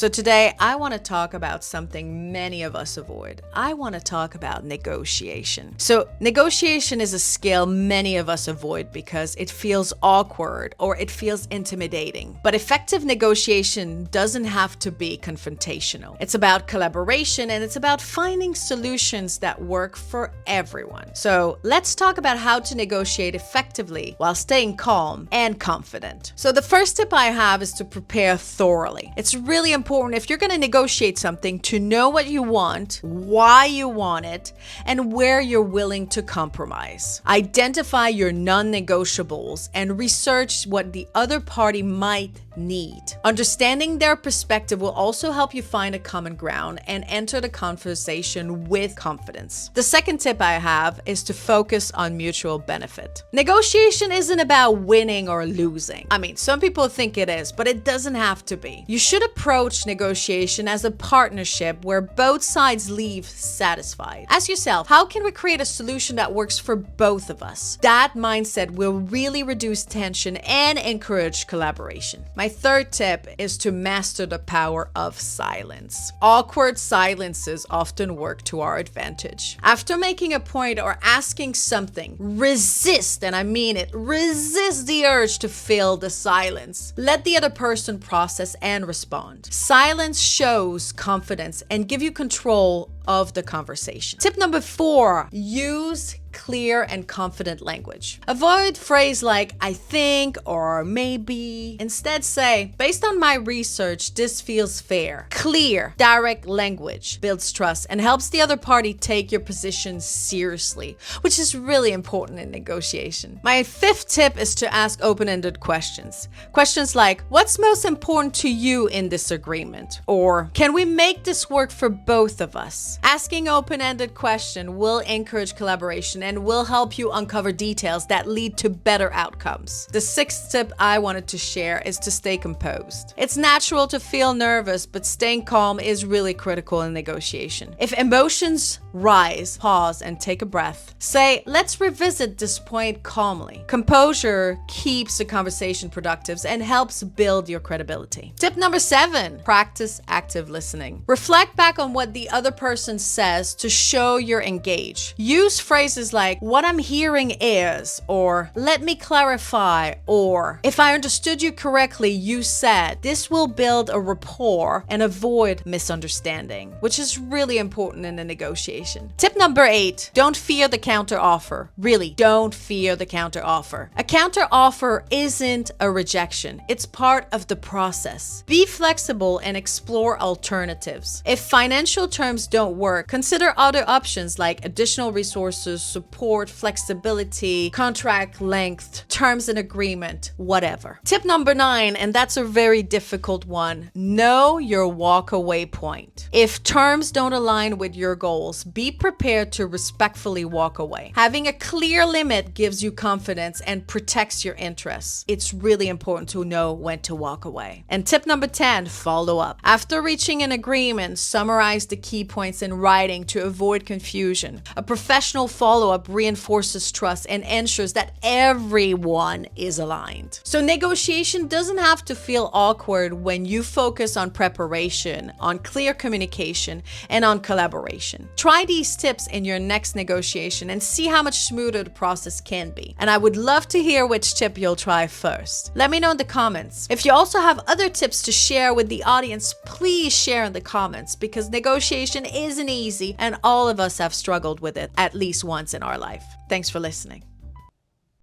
So today I want to talk about something many of us avoid. I want to talk about negotiation. So negotiation is a skill many of us avoid because it feels awkward or it feels intimidating. But effective negotiation doesn't have to be confrontational. It's about collaboration and it's about finding solutions that work for everyone. So let's talk about how to negotiate effectively while staying calm and confident. So the first tip I have is to prepare thoroughly. It's really important if you're going to negotiate something to know what you want, why you want it, and where you're willing to compromise. Identify your non-negotiables and research what the other party might need. Understanding their perspective will also help you find a common ground and enter the conversation with confidence. The second tip I have is to focus on mutual benefit. Negotiation isn't about winning or losing. I mean, some people think it is, but it doesn't have to be. You should approach negotiation as a partnership where both sides leave satisfied. Ask yourself, how can we create a solution that works for both of us? That mindset will really reduce tension and encourage collaboration. My third tip is to master the power of silence. Awkward silences often work to our advantage. After making a point or asking something, resist, and I mean it, resist the urge to fill the silence. Let the other person process and respond. Silence shows confidence and give you control of the conversation. Tip number 4, use clear and confident language. Avoid phrase like I think or maybe. Instead say, based on my research, this feels fair. Clear, direct language builds trust and helps the other party take your position seriously, which is really important in negotiation. My 5th tip is to ask open-ended questions. Questions like, what's most important to you in this agreement? Or, can we make this work for both of us? Asking open-ended questions will encourage collaboration and will help you uncover details that lead to better outcomes. The 6th tip I wanted to share is to stay composed. It's natural to feel nervous, but staying calm is really critical in negotiation. If emotions rise, pause and take a breath. Say, let's revisit this point calmly. Composure keeps the conversation productive and helps build your credibility. Tip number 7, practice active listening. Reflect back on what the other person says to show you're engaged. Use phrases like, what I'm hearing is, or let me clarify, or if I understood you correctly, you said. This will build a rapport and avoid misunderstanding, which is really important in a negotiation. Tip number 8, don't fear the counter offer. Really, don't fear the counter offer. A counter offer isn't a rejection. It's part of the process. Be flexible and explore alternatives. If financial terms don't work, consider other options like additional resources, support, flexibility, contract length, terms and agreement, whatever. Tip number 9, and that's a very difficult one, know your walkaway point. If terms don't align with your goals, be prepared to respectfully walk away. Having a clear limit gives you confidence and protects your interests. It's really important to know when to walk away. And tip number 10, follow up. After reaching an agreement, summarize the key points in writing to avoid confusion. A professional follow-up reinforces trust and ensures that everyone is aligned. So negotiation doesn't have to feel awkward when you focus on preparation, on clear communication, and on collaboration. Try these tips in your next negotiation and see how much smoother the process can be. And I would love to hear which tip you'll try first. Let me know in the comments. If you also have other tips to share with the audience, please share in the comments because negotiation isn't easy and all of us have struggled with it at least once in our life. Thanks for listening.